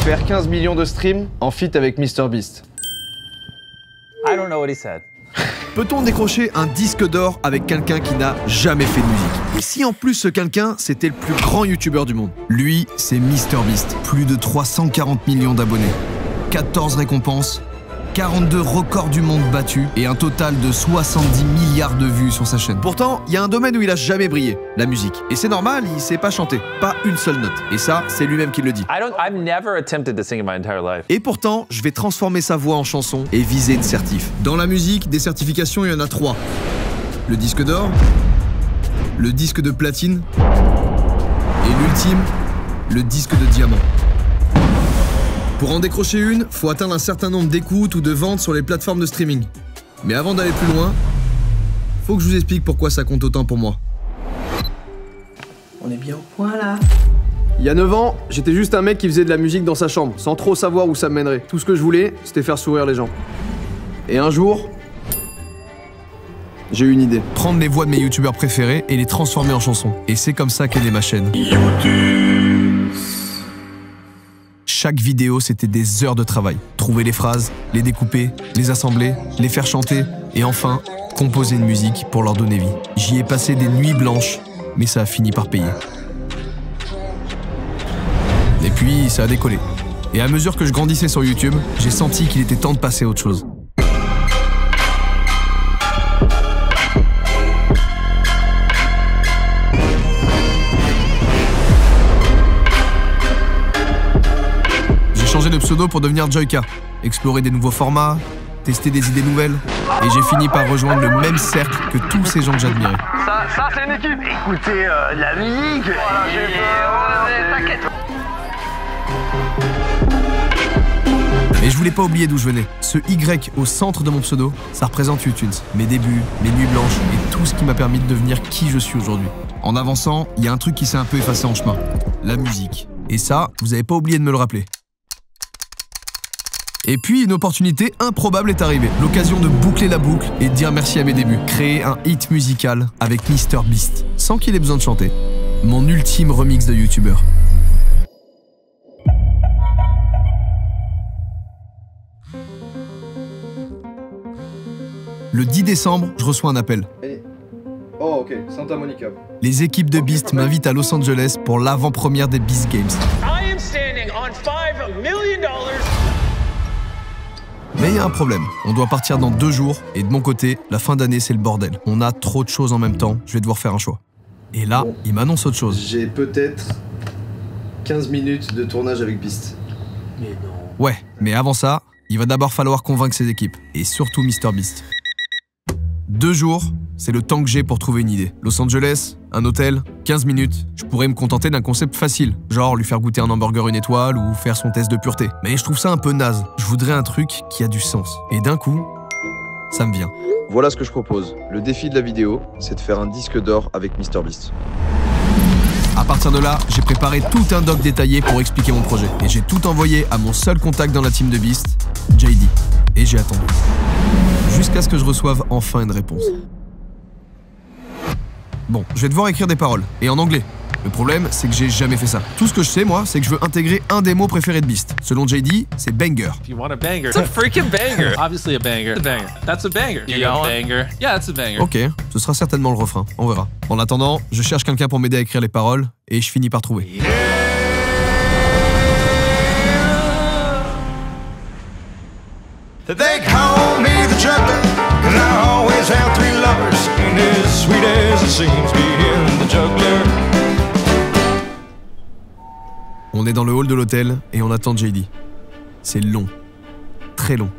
Faire 15 millions de streams en feat avec MrBeast. I don't know what he said. Peut-on décrocher un disque d'or avec quelqu'un qui n'a jamais fait de musique? Et si en plus ce quelqu'un, c'était le plus grand youtubeur du monde? Lui, c'est MrBeast. Plus de 340 millions d'abonnés, 14 récompenses, 42 records du monde battus et un total de 70 milliards de vues sur sa chaîne. Pourtant, il y a un domaine où il a jamais brillé, la musique. Et c'est normal, il sait pas chanter, pas une seule note. Et ça, c'est lui-même qui le dit. I've never attempted to sing in my entire life. Et pourtant, je vais transformer sa voix en chanson et viser une certif. Dans la musique, des certifications, il y en a 3. Le disque d'or, le disque de platine et l'ultime, le disque de diamant. Pour en décrocher une, faut atteindre un certain nombre d'écoutes ou de ventes sur les plateformes de streaming. Mais avant d'aller plus loin, faut que je vous explique pourquoi ça compte autant pour moi. On est bien au point là. Il y a 9 ans, j'étais juste un mec qui faisait de la musique dans sa chambre, sans trop savoir où ça me mènerait. Tout ce que je voulais, c'était faire sourire les gens. Et un jour, j'ai eu une idée. Prendre les voix de mes youtubeurs préférés et les transformer en chansons. Et c'est comme ça qu'est née ma chaîne. Chaque vidéo, c'était des heures de travail. Trouver les phrases, les découper, les assembler, les faire chanter et enfin, composer une musique pour leur donner vie. J'y ai passé des nuits blanches, mais ça a fini par payer. Et puis, ça a décollé. Et à mesure que je grandissais sur YouTube, j'ai senti qu'il était temps de passer à autre chose. Changer de pseudo pour devenir Joyka, explorer des nouveaux formats, tester des idées nouvelles, et j'ai fini par rejoindre le même cercle que tous ces gens que j'admirais. Ça c'est une équipe. Écoutez la musique. Voilà, t'inquiète. Et je voulais pas oublier d'où je venais. Ce Y au centre de mon pseudo, ça représente YouTunes, mes débuts, mes nuits blanches et tout ce qui m'a permis de devenir qui je suis aujourd'hui. En avançant, il y a un truc qui s'est un peu effacé en chemin, la musique. Et ça, vous avez pas oublié de me le rappeler. Et puis une opportunité improbable est arrivée. L'occasion de boucler la boucle et de dire merci à mes débuts. Créer un hit musical avec MrBeast, sans qu'il ait besoin de chanter. Mon ultime remix de youtubeur. Le 10 décembre, je reçois un appel. Oh ok, Santa Monica. Les équipes de Beast m'invitent à Los Angeles pour l'avant-première des Beast Games. I am standing on $5 million. Mais il y a un problème, on doit partir dans 2 jours, et de mon côté, la fin d'année c'est le bordel. On a trop de choses en même temps, je vais devoir faire un choix. Et là, il m'annonce autre chose. J'ai peut-être 15 minutes de tournage avec Beast. Mais non. Ouais, mais avant ça, il va d'abord falloir convaincre ses équipes, et surtout MrBeast. 2 jours, c'est le temps que j'ai pour trouver une idée. Los Angeles, un hôtel, 15 minutes. Je pourrais me contenter d'un concept facile, genre lui faire goûter un hamburger 1 étoile ou faire son test de pureté. Mais je trouve ça un peu naze. Je voudrais un truc qui a du sens. Et d'un coup, ça me vient. Voilà ce que je propose. Le défi de la vidéo, c'est de faire un disque d'or avec MrBeast. À partir de là, j'ai préparé tout un doc détaillé pour expliquer mon projet. Et j'ai tout envoyé à mon seul contact dans la team de Beast, JD. Et j'ai attendu. Jusqu'à ce que je reçoive enfin une réponse. Bon, je vais devoir écrire des paroles, et en anglais. Le problème, c'est que j'ai jamais fait ça. Tout ce que je sais, moi, c'est que je veux intégrer un des mots préférés de Beast. Selon JD, c'est banger. If you want a banger, it's a freaking banger. Obviously a banger. It's a banger. That's a banger. You got a banger. Yeah, that's a banger. Ok, ce sera certainement le refrain, on verra. En attendant, je cherche quelqu'un pour m'aider à écrire les paroles, et je finis par trouver. They call me the juggler, 'cause I always have 3 lovers, and as sweet as it seems being the juggler. On est dans le hall de l'hôtel et on attend JD. C'est long, très long.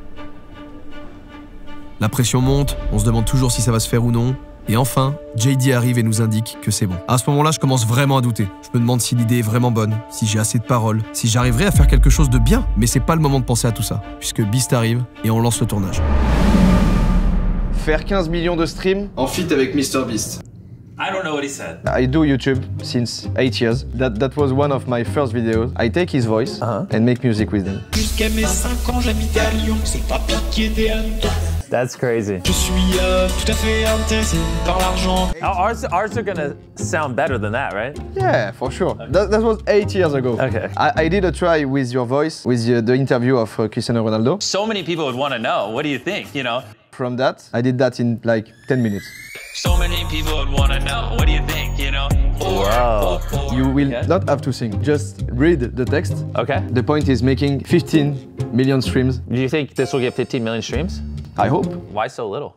La pression monte, on se demande toujours si ça va se faire ou non. Et enfin, JD arrive et nous indique que c'est bon. À ce moment-là, je commence vraiment à douter. Je me demande si l'idée est vraiment bonne, si j'ai assez de paroles, si j'arriverai à faire quelque chose de bien. Mais c'est pas le moment de penser à tout ça, puisque Beast arrive et on lance le tournage. Faire 15 millions de streams En feat avec MrBeast. I don't know what he said. I do YouTube since 8 years. That was one of my first videos. I take his voice and make music with them. Jusqu'à mes 5 ans, j'habitais à Lyon. C'est pas piqué des hannetons. That's crazy. Je suis tout à fait intéressé par l'argent. Ours are gonna sound better than that, right? Yeah, for sure. That was 8 years ago. Okay. I did a try with your voice, with the interview of Cristiano Ronaldo. So many people would want to know, what do you think, you know? From that, I did that in like 10 minutes. So many people would want to know, what do you think, you know? Wow. You will not have to sing, just read the text. Okay. The point is making 15 million streams. Do you think this will get 15 million streams? I hope. Why so little?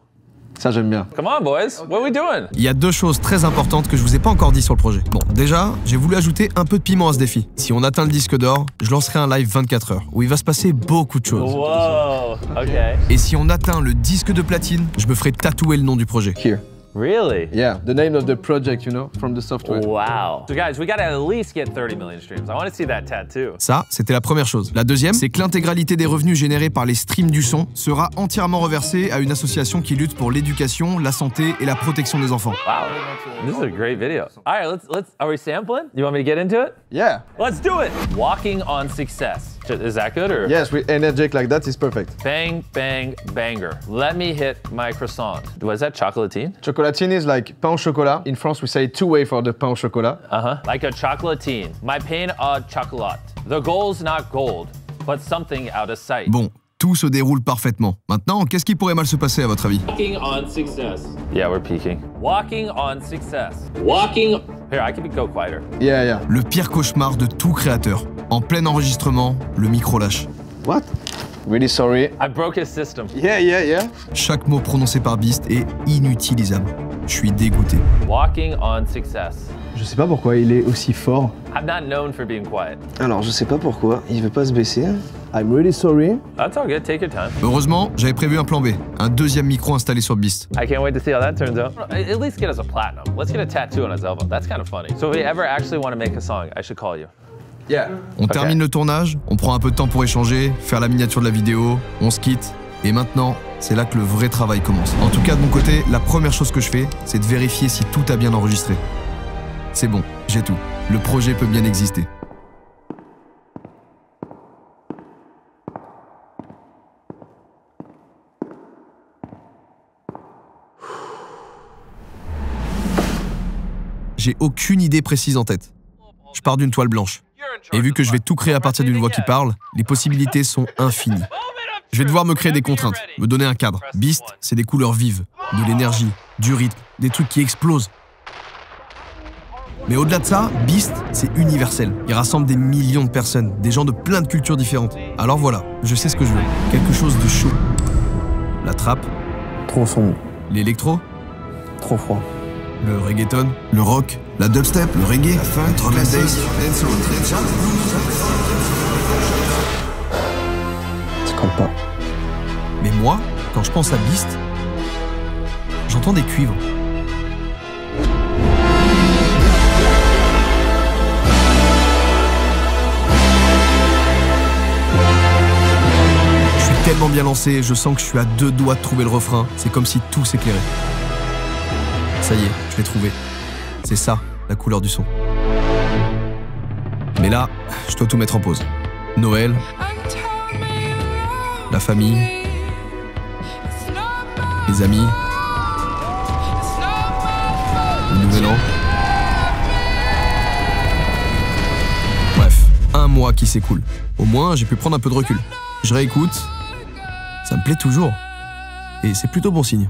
Ça, j'aime bien. Come on, boys. What are we doing? Il y a deux choses très importantes que je vous ai pas encore dit sur le projet. Bon, déjà, j'ai voulu ajouter un peu de piment à ce défi. Si on atteint le disque d'or, je lancerai un live 24 heures où il va se passer beaucoup de choses. Whoa. Okay. Et si on atteint le disque de platine, je me ferai tatouer le nom du projet. Here. Really? Yeah, the name of the project, you know, from the software. Wow. So guys, we gotta at least get 30 million streams. I want to see that tattoo. Ça, c'était la première chose. La deuxième, c'est que l'intégralité des revenus générés par les streams du son sera entièrement reversée à une association qui lutte pour l'éducation, la santé et la protection des enfants. Wow. This is a great video. All right, are we sampling? You want me to get into it? Yeah. Let's do it. Walking on Success. Is that good or? Yes, with energetic like that is perfect. Bang, bang, banger. Let me hit my croissant. Was that chocolatine? Chocolatine is like pain au chocolat. In France, we say two way for the pain au chocolat. Like a chocolatine. My pain au chocolat. The goal's not gold, but something out of sight. Bon, tout se déroule parfaitement. Maintenant, qu'est-ce qui pourrait mal se passer à votre avis? Walking on success. Yeah, we're peaking. Walking on success. Walking. Here, I can go quieter. Yeah, yeah. Le pire cauchemar de tout créateur. En plein enregistrement, le micro lâche. What? Really sorry. I broke his system. Yeah. Chaque mot prononcé par Beast est inutilisable. Je suis dégoûté. Walking on success. Je sais pas pourquoi il est aussi fort. I'm not known for being quiet. Alors, je sais pas pourquoi, il veut pas se baisser. I'm really sorry. That's all good, take your time. Heureusement, j'avais prévu un plan B. Un deuxième micro installé sur Beast. I can't wait to see how that turns out. At least get us a platinum. Let's get a tattoo on his elbow. That's kind of funny. So if we ever actually want to make a song, I should call you. Yeah. On termine le tournage, on prend un peu de temps pour échanger, faire la miniature de la vidéo, on se quitte. Et maintenant, c'est là que le vrai travail commence. En tout cas, de mon côté, la première chose que je fais, c'est de vérifier si tout a bien enregistré. C'est bon, j'ai tout. Le projet peut bien exister. J'ai aucune idée précise en tête. Je pars d'une toile blanche. Et vu que je vais tout créer à partir d'une voix qui parle, les possibilités sont infinies. Je vais devoir me créer des contraintes, me donner un cadre. Beast, c'est des couleurs vives, de l'énergie, du rythme, des trucs qui explosent. Mais au-delà de ça, Beast, c'est universel. Il rassemble des millions de personnes, des gens de plein de cultures différentes. Alors voilà, je sais ce que je veux. Quelque chose de chaud. La trappe. Trop sombre. L'électro. Trop froid. Le reggaeton. Le rock. La dubstep. Le reggae. La funk. Drum and bass. Ça colle pas. Mais moi, quand je pense à Beast, j'entends des cuivres. Je suis tellement bien lancé, je sens que je suis à 2 doigts de trouver le refrain. C'est comme si tout s'éclairait. Ça y est, je l'ai trouvé. C'est ça, la couleur du son. Mais là, je dois tout mettre en pause. Noël, la famille, les amis, le nouvel an. Bref, un mois qui s'écoule. Au moins, j'ai pu prendre un peu de recul. Je réécoute, ça me plaît toujours. Et c'est plutôt bon signe.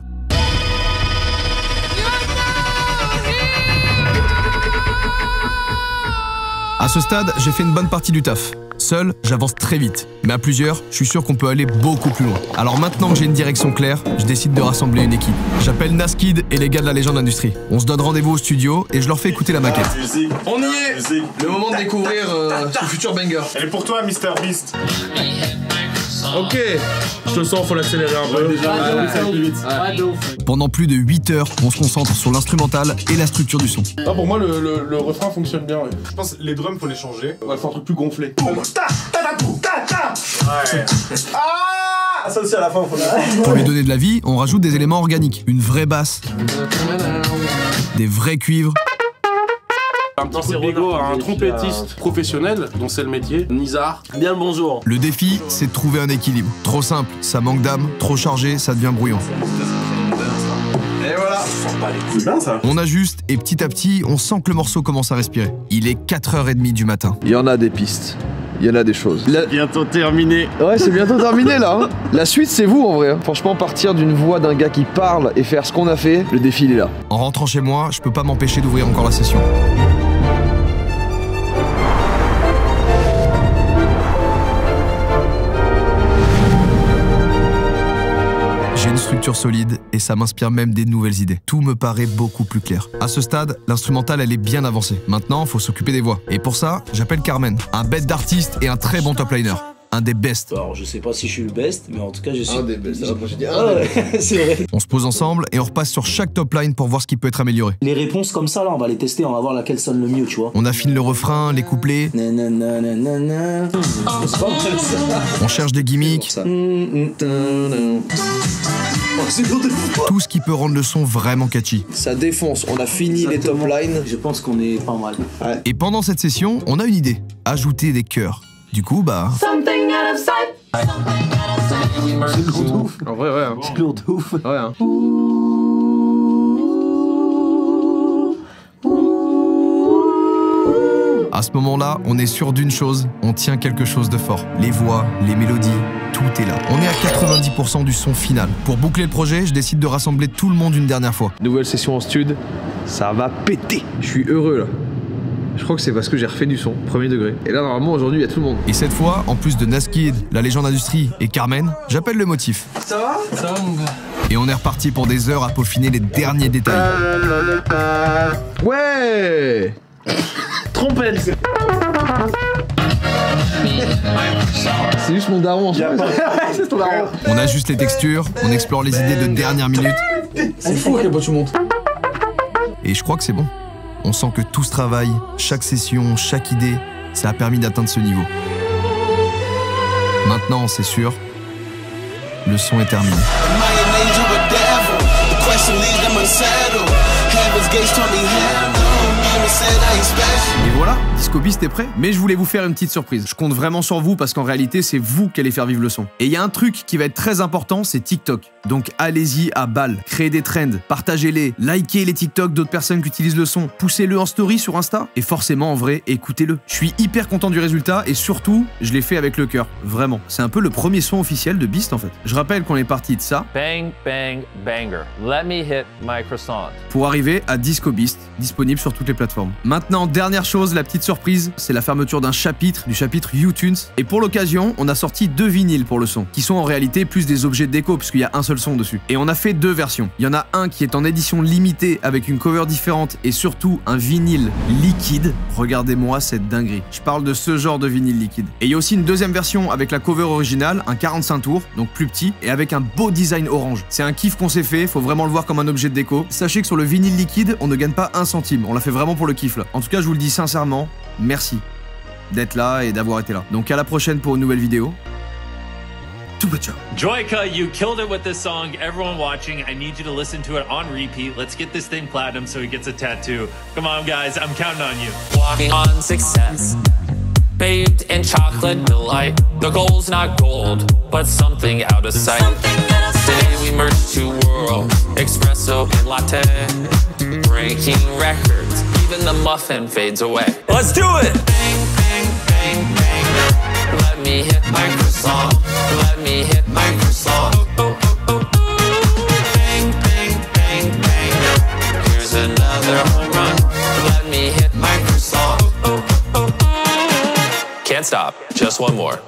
À ce stade, j'ai fait une bonne partie du taf. Seul, j'avance très vite. Mais à plusieurs, je suis sûr qu'on peut aller beaucoup plus loin. Alors maintenant que j'ai une direction claire, je décide de rassembler une équipe. J'appelle Naskid et les gars de la Légende Industrie. On se donne rendez-vous au studio et je leur fais écouter la maquette. On y est. Le moment de découvrir ce futur banger. Elle est pour toi, Mr. Beast. Ok, je te sens, faut l'accélérer un peu. Pendant plus de 8 heures, on se concentre sur l'instrumental et la structure du son. Ah, pour moi, le refrain fonctionne bien. Ouais. Je pense que les drums, faut les changer. Ouais, faut un truc plus gonflé. Ouais. Ah, ça aussi à la fin, faut le... Pour lui donner de la vie, on rajoute des éléments organiques. Une vraie basse, des vrais cuivres, Un petit coup de bigot à un trompettiste professionnel, dont c'est le métier, Nizar. Bien le bonjour. Le défi, c'est de trouver un équilibre. Trop simple, ça manque d'âme. Trop chargé, ça devient brouillon. Et voilà. C'est bien ça. On ajuste et petit à petit, on sent que le morceau commence à respirer. Il est 4h30 du matin. Il y en a des pistes. Il y en a des choses. Bientôt terminé. Ouais, c'est bientôt terminé là. Hein. La suite, c'est vous en vrai. Hein. Franchement, partir d'une voix d'un gars qui parle et faire ce qu'on a fait, le défi il est là. En rentrant chez moi, je peux pas m'empêcher d'ouvrir encore la session. J'ai une structure solide et ça m'inspire même des nouvelles idées. Tout me paraît beaucoup plus clair. À ce stade, l'instrumentale elle est bien avancée. Maintenant, faut s'occuper des voix. Et pour ça, j'appelle Carmen, un bête d'artiste et un très bon top liner. Un des best. Alors, je sais pas si je suis le best, mais en tout cas, je suis. Un des best. Moi j'ai dit C'est vrai. On se pose ensemble et on repasse sur chaque top line pour voir ce qui peut être amélioré. Les réponses comme ça, là, on va les tester, on va voir laquelle sonne le mieux, tu vois. On affine le refrain, les couplets. Nanana. C'est pas mal ça. On cherche des gimmicks. Tout ce qui peut rendre le son vraiment catchy. Ça défonce. On a fini les top lines. Je pense qu'on est pas mal. Ouais. Et pendant cette session, on a une idée. Ajouter des chœurs. Du coup, bah... C'est lourd de ouf. En vrai, ouais. Hein. C'est lourd de ouf. Ouais, hein. À ce moment-là, on est sûr d'une chose, on tient quelque chose de fort. Les voix, les mélodies, tout est là. On est à 90% du son final. Pour boucler le projet, je décide de rassembler tout le monde une dernière fois. Nouvelle session en stud. Ça va péter. Je suis heureux là. Je crois que c'est parce que j'ai refait du son, premier degré. Et là, normalement, aujourd'hui, il y a tout le monde. Et cette fois, en plus de Naskid, la légende industrie et Carmen, j'appelle le motif. Ça va? Ça va, mon gars? Et on est reparti pour des heures à peaufiner les derniers détails. Ouais. Trompette. C'est juste mon daron en fait. C'est ton daron. On ajuste les textures, on explore les idées de dernière minute. C'est fou à quel point tu montes. Et je crois que c'est bon. On sent que tout ce travail, chaque session, chaque idée, ça a permis d'atteindre ce niveau. Maintenant, c'est sûr, le son est terminé. Et voilà, Disco Beast est prêt. Mais je voulais vous faire une petite surprise. Je compte vraiment sur vous parce qu'en réalité, c'est vous qui allez faire vivre le son. Et il y a un truc qui va être très important, c'est TikTok. Donc allez-y à balle, créez des trends, partagez-les, likez les TikTok d'autres personnes qui utilisent le son, poussez-le en story sur Insta et forcément en vrai, écoutez-le. Je suis hyper content du résultat et surtout, je l'ai fait avec le cœur, vraiment. C'est un peu le premier son officiel de Beast en fait. Je rappelle qu'on est parti de ça. Bang, bang, banger. Let me hit my croissant. Pour arriver à Disco Beast, disponible sur toutes les plateformes. Maintenant, dernière chose, la petite surprise, c'est la fermeture d'un chapitre, du chapitre U-Tunes. Et pour l'occasion, on a sorti 2 vinyles pour le son, qui sont en réalité plus des objets de déco, puisqu'il y a un seul son dessus. Et on a fait 2 versions. Il y en a un qui est en édition limitée, avec une cover différente, et surtout un vinyle liquide. Regardez-moi cette dinguerie. Je parle de ce genre de vinyle liquide. Et il y a aussi une deuxième version avec la cover originale, un 45 tours, donc plus petit, et avec un beau design orange. C'est un kiff qu'on s'est fait, faut vraiment le voir comme un objet de déco. Sachez que sur le vinyle liquide, on ne gagne pas 1 centime. On l'a fait vraiment pour le kiff là. En tout cas, je vous le dis sincèrement, merci d'être là et d'avoir été là. Donc à la prochaine pour une nouvelle vidéo. Tout ciao. Joyka, you killed it with this song. Everyone watching, I need you to listen to it on repeat. Let's get this thing platinum so he gets a tattoo. Come on, guys, I'm counting on you. Walking on success, bathed in chocolate delight. The goal's not gold, but something out of sight. Today we merge 2 worlds, espresso and latte, breaking records. Even the muffin fades away. Let's do it! Bang, bang, bang, bang. Let me hit my croissant. Let me hit my croissant. Bang, bang, bang, bang. Here's another home run. Let me hit my croissant. Can't stop. Just one more.